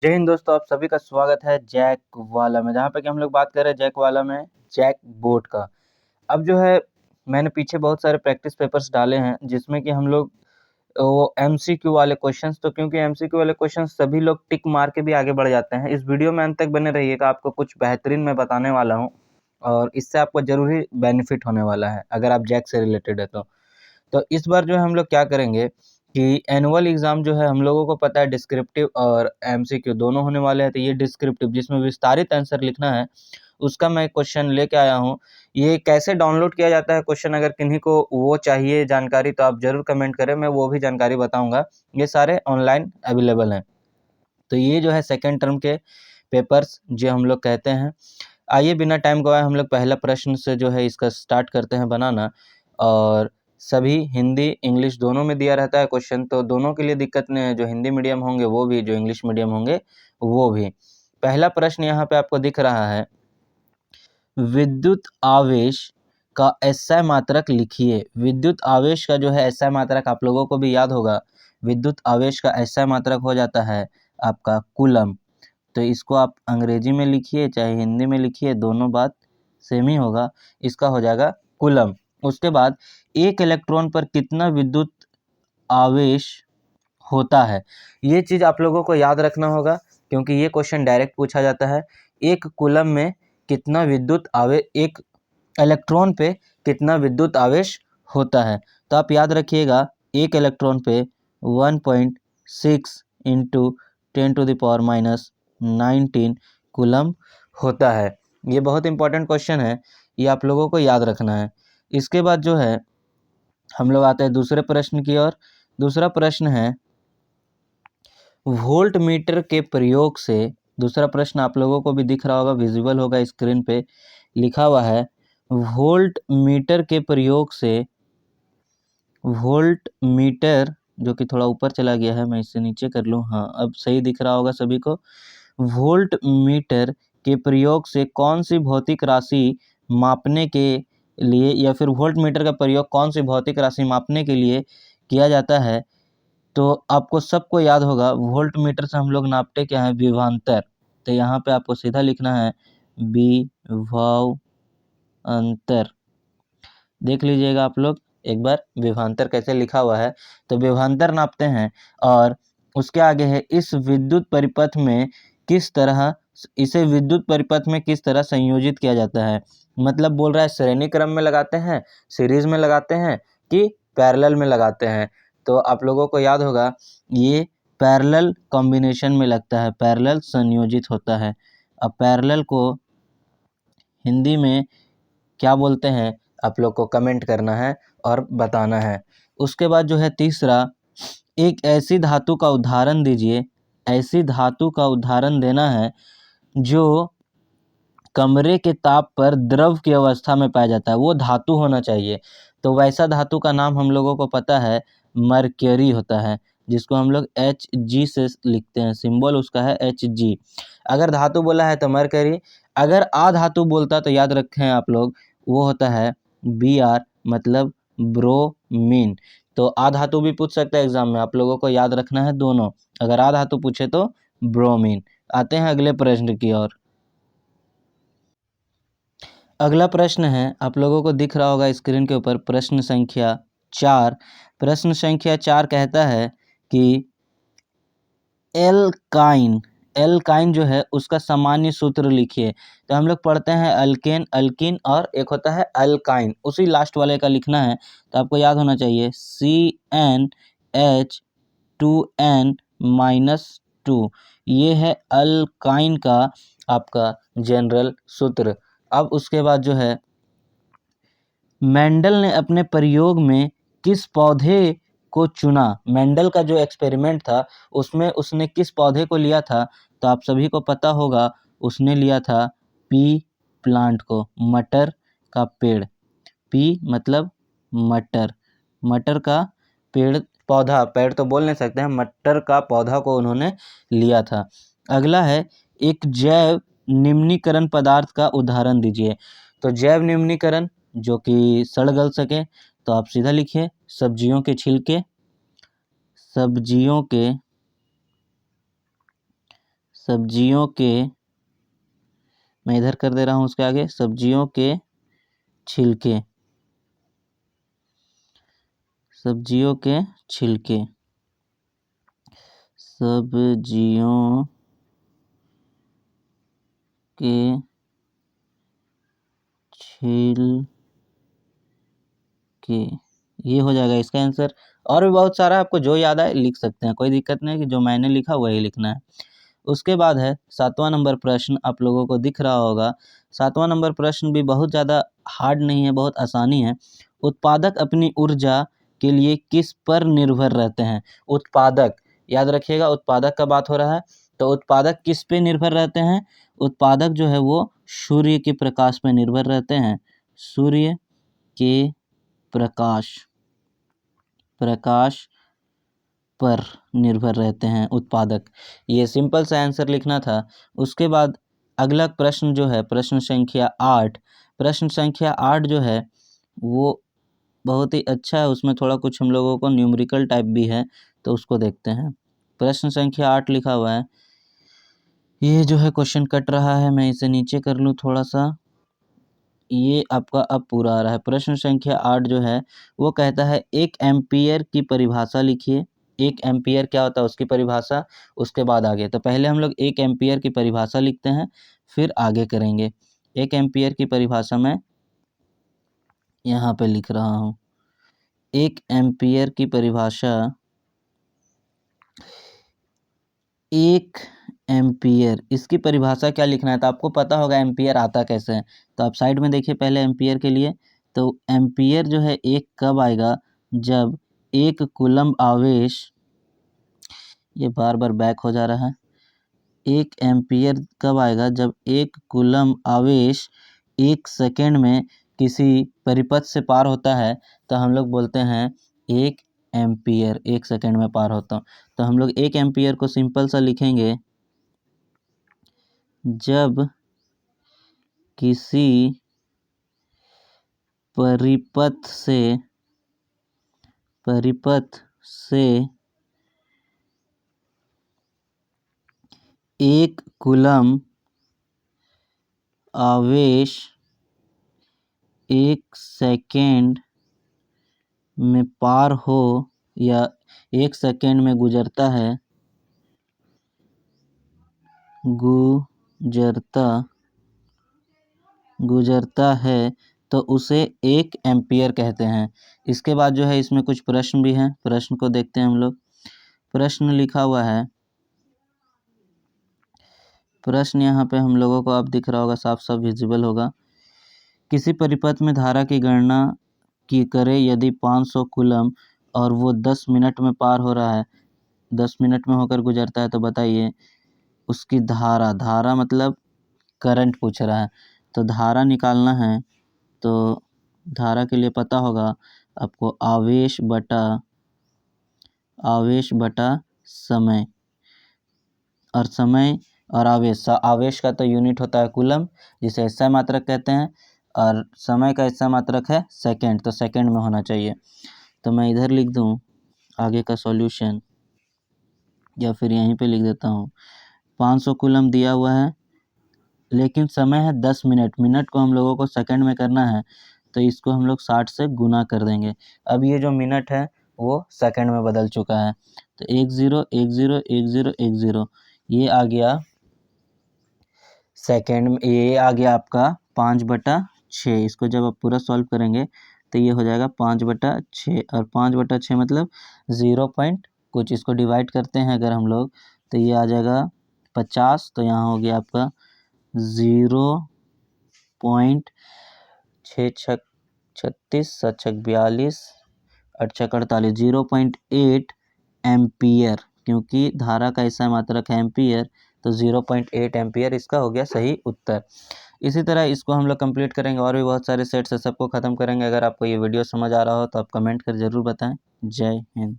जय हिंद दोस्तों, आप सभी का स्वागत है जैक वाला में, जहाँ पे कि हम लोग बात कर रहे हैं जैक वाला में जैक बोर्ड का। अब जो है मैंने पीछे बहुत सारे प्रैक्टिस पेपर्स डाले हैं जिसमें कि हम लोग वो एमसीक्यू वाले क्वेश्चंस, तो क्योंकि एमसीक्यू वाले क्वेश्चंस सभी लोग टिक मार के भी आगे बढ़ जाते हैं। इस वीडियो में अंत तक बने रहिएगा, आपको कुछ बेहतरीन मैं बताने वाला हूँ और इससे आपको जरूर बेनिफिट होने वाला है अगर आप जैक से रिलेटेड है तो इस बार जो है हम लोग क्या करेंगे कि एनुअल एग्ज़ाम जो है हम लोगों को पता है डिस्क्रिप्टिव और एमसीक्यू दोनों होने वाले हैं। तो ये डिस्क्रिप्टिव जिसमें विस्तारित आंसर लिखना है, उसका मैं क्वेश्चन लेके आया हूँ। ये कैसे डाउनलोड किया जाता है क्वेश्चन, अगर किन्हीं को वो चाहिए जानकारी तो आप ज़रूर कमेंट करें, मैं वो भी जानकारी बताऊँगा। ये सारे ऑनलाइन अवेलेबल हैं। तो ये जो है सेकंड टर्म के पेपर्स जो हम लोग कहते हैं। आइए बिना टाइम गवाए हम लोग पहला प्रश्न से जो है इसका स्टार्ट करते हैं बनाना। और सभी हिंदी इंग्लिश दोनों में दिया रहता है क्वेश्चन, तो दोनों के लिए दिक्कत नहीं है, जो हिंदी मीडियम होंगे वो भी, जो इंग्लिश मीडियम होंगे वो भी। पहला प्रश्न यहाँ पे आपको दिख रहा है, विद्युत आवेश का एसआई मात्रक लिखिए। विद्युत आवेश का जो है एसआई मात्रक आप लोगों को भी याद होगा। विद्युत आवेश का एसआई मात्रक हो जाता है आपका कूलम। तो इसको आप अंग्रेजी में लिखिए चाहे हिंदी में लिखिए, दोनों बात सेम ही होगा। इसका हो जाएगा कूलम। उसके बाद एक इलेक्ट्रॉन पर कितना विद्युत आवेश होता है, ये चीज़ आप लोगों को याद रखना होगा क्योंकि ये क्वेश्चन डायरेक्ट पूछा जाता है। एक कूलम में कितना विद्युत आवेश, एक इलेक्ट्रॉन पे कितना विद्युत आवेश होता है। तो आप याद रखिएगा एक इलेक्ट्रॉन पे 1.6 इंटू 10⁻⁻19 कूलम होता है। ये बहुत इंपॉर्टेंट क्वेश्चन है, ये आप लोगों को याद रखना है। इसके बाद जो है हम लोग आते हैं दूसरे प्रश्न की ओर। दूसरा प्रश्न है, वोल्ट मीटर के प्रयोग से, दूसरा प्रश्न आप लोगों को भी दिख रहा होगा, विजिबल होगा स्क्रीन पे, लिखा हुआ है वोल्ट मीटर के प्रयोग से, वोल्ट मीटर जो कि थोड़ा ऊपर चला गया है, मैं इससे नीचे कर लूँ, हाँ अब सही दिख रहा होगा सभी को। वोल्ट मीटर के प्रयोग से कौन सी भौतिक राशि मापने के लिए, या फिर वोल्ट मीटर का प्रयोग कौन सी भौतिक राशि मापने के लिए किया जाता है। तो आपको सबको याद होगा वोल्ट मीटर से हम लोग नापते क्या है, विभवांतर। तो यहाँ पे आपको सीधा लिखना है विभवांतर। देख लीजिएगा आप लोग एक बार विभवांतर कैसे लिखा हुआ है। तो विभवांतर नापते हैं और उसके आगे है इस विद्युत परिपथ में किस तरह, इसे विद्युत परिपथ में किस तरह संयोजित किया जाता है। मतलब बोल रहा है श्रेणी क्रम में लगाते हैं, सीरीज में लगाते हैं कि पैरेलल में लगाते हैं। तो आप लोगों को याद होगा ये पैरेलल कॉम्बिनेशन में लगता है, पैरेलल संयोजित होता है। अब पैरेलल को हिंदी में क्या बोलते हैं आप लोग को कमेंट करना है और बताना है। उसके बाद जो है तीसरा, एक ऐसी धातु का उदाहरण दीजिए। ऐसी धातु का उदाहरण देना है जो कमरे के ताप पर द्रव की अवस्था में पाया जाता है, वो धातु होना चाहिए। तो वैसा धातु का नाम हम लोगों को पता है मरक्यूरी होता है, जिसको हम लोग Hg से लिखते हैं, सिंबल उसका है Hg। अगर धातु बोला है तो मरकरी, अगर अधातु बोलता तो याद रखें आप लोग वो होता है Br, मतलब ब्रोमीन। तो अधातु भी पूछ सकता है एग्जाम में, आप लोगों को याद रखना है दोनों। अगर अधातु पूछे तो ब्रोमीन। आते हैं अगले प्रश्न की ओर। अगला प्रश्न है, आप लोगों को दिख रहा होगा स्क्रीन के ऊपर, प्रश्न संख्या 4। प्रश्न संख्या 4 कहता है कि एल्काइन, एल्काइन जो है उसका सामान्य सूत्र लिखिए। तो हम लोग पढ़ते हैं अल्केन, अल्किन, और एक होता है अल्काइन, उसी लास्ट वाले का लिखना है। तो आपको याद होना चाहिए CnH2n-2, ये है अल्काइन का आपका जनरल सूत्र। अब उसके बाद जो है मेंडल ने अपने प्रयोग में किस पौधे को चुना। मेंडल का जो एक्सपेरिमेंट था उसमें उसने किस पौधे को लिया था। तो आप सभी को पता होगा उसने लिया था पी प्लांट को, मटर का पेड़। पी मतलब मटर, मटर का पेड़, पौधा, पेड़ तो बोल नहीं सकते हैं, मटर का पौधा को उन्होंने लिया था। अगला है, एक जैव निम्नीकरण पदार्थ का उदाहरण दीजिए। तो जैव निम्नीकरण जो कि सड़ गल सके, तो आप सीधा लिखिए सब्जियों के छिलके, सब्जियों के सब्जियों के, मैं इधर कर दे रहा हूँ उसके आगे, सब्जियों के छिलके, सब्जियों के छिलके, सब्जियों के छिलके, ये हो जाएगा इसका आंसर। और भी बहुत सारा आपको जो याद आए लिख सकते हैं, कोई दिक्कत नहीं कि जो मैंने लिखा वही लिखना है। उसके बाद है 7वां नंबर प्रश्न, आप लोगों को दिख रहा होगा। 7वां नंबर प्रश्न भी बहुत ज़्यादा हार्ड नहीं है, बहुत आसानी है। उत्पादक अपनी ऊर्जा के लिए किस पर निर्भर रहते हैं? उत्पादक, याद रखिएगा उत्पादक का बात हो रहा है, तो उत्पादक किस पे निर्भर रहते हैं? उत्पादक जो है वो सूर्य के प्रकाश पर निर्भर रहते हैं, सूर्य के प्रकाश पर निर्भर रहते हैं उत्पादक। ये सिंपल सा आंसर लिखना था। उसके बाद अगला प्रश्न जो है प्रश्न संख्या 8, प्रश्न संख्या 8 जो है वो बहुत ही अच्छा है, उसमें थोड़ा कुछ हम लोगों को न्यूमेरिकल टाइप भी है, तो उसको देखते हैं। प्रश्न संख्या 8 लिखा हुआ है, ये जो है क्वेश्चन कट रहा है, मैं इसे नीचे कर लूँ थोड़ा सा, ये आपका अब पूरा आ रहा है। प्रश्न संख्या 8 जो है वो कहता है 1 एम्पीयर की परिभाषा लिखिए। 1 एम्पीयर क्या होता है उसकी परिभाषा, उसके बाद आगे। तो पहले हम लोग 1 एम्पीयर की परिभाषा लिखते हैं, फिर आगे करेंगे। 1 एम्पीयर की परिभाषा मैं यहाँ पे लिख रहा हूँ। 1 एम्पीयर की परिभाषा, 1 एम्पीयर, इसकी परिभाषा क्या लिखना है? तो आपको पता होगा एम्पीयर आता कैसे है, तो आप साइड में देखिए पहले एम्पीयर के लिए। तो एम्पीयर जो है एक कब आएगा, जब 1 कूलम्ब आवेश, ये बार बार बैक हो जा रहा है। 1 एम्पीयर कब आएगा, जब 1 कूलम्ब आवेश 1 सेकेंड में किसी परिपथ से पार होता है, तो हम लोग बोलते हैं 1 एम्पीयर, 1 सेकेंड में पार होता हूँ। तो हम लोग 1 एम्पीयर को सिंपल सा लिखेंगे, जब किसी परिपथ से 1 कूलम्ब आवेश 1 सेकेंड में पार हो या 1 सेकेंड में गुजरता है, तो उसे 1 एम्पीयर कहते हैं। इसके बाद जो है इसमें कुछ प्रश्न भी हैं, प्रश्न को देखते हैं हम लोग। प्रश्न लिखा हुआ है, प्रश्न यहाँ पे हम लोगों को अब दिख रहा होगा, साफ साफ विजिबल होगा। किसी परिपथ में धारा की गणना की करें यदि 500 कूलम्ब और वो 10 मिनट में पार हो रहा है, 10 मिनट में होकर गुजरता है, तो बताइए उसकी धारा मतलब करंट पूछ रहा है, तो धारा निकालना है। तो धारा के लिए पता होगा आपको आवेश बटा समय, और समय और आवेश का तो यूनिट होता है कूलम्ब, जिसे SI मात्रक कहते हैं, और समय का SI मात्रक है सेकंड, तो सेकंड में होना चाहिए। तो मैं इधर लिख दूं आगे का सॉल्यूशन, या फिर यहीं पे लिख देता हूँ। 500 कूलम्ब दिया हुआ है, लेकिन समय है 10 मिनट, मिनट को हम लोगों को सेकंड में करना है, तो इसको हम लोग 60 से गुना कर देंगे। अब ये जो मिनट है वो सेकंड में बदल चुका है, तो 10101010 ये आ गया सेकंड में, ये आ गया आपका 5/6। इसको जब आप पूरा सॉल्व करेंगे तो ये हो जाएगा 5/6, और 5/6 मतलब 0 पॉइंट कुछ, इसको डिवाइड करते हैं अगर हम लोग तो ये आ जाएगा 50, तो यहाँ हो गया आपका 0.636 7 42 8 48 0.8 एम्पियर, क्योंकि धारा का ऐसा मात्रक है एम्पियर, तो 0.8 एम्पियर इसका हो गया सही उत्तर। इसी तरह इसको हम लोग कंप्लीट करेंगे, और भी बहुत सारे सेट्स है, सबको ख़त्म करेंगे। अगर आपको ये वीडियो समझ आ रहा हो तो आप कमेंट कर ज़रूर बताएं। जय हिंद।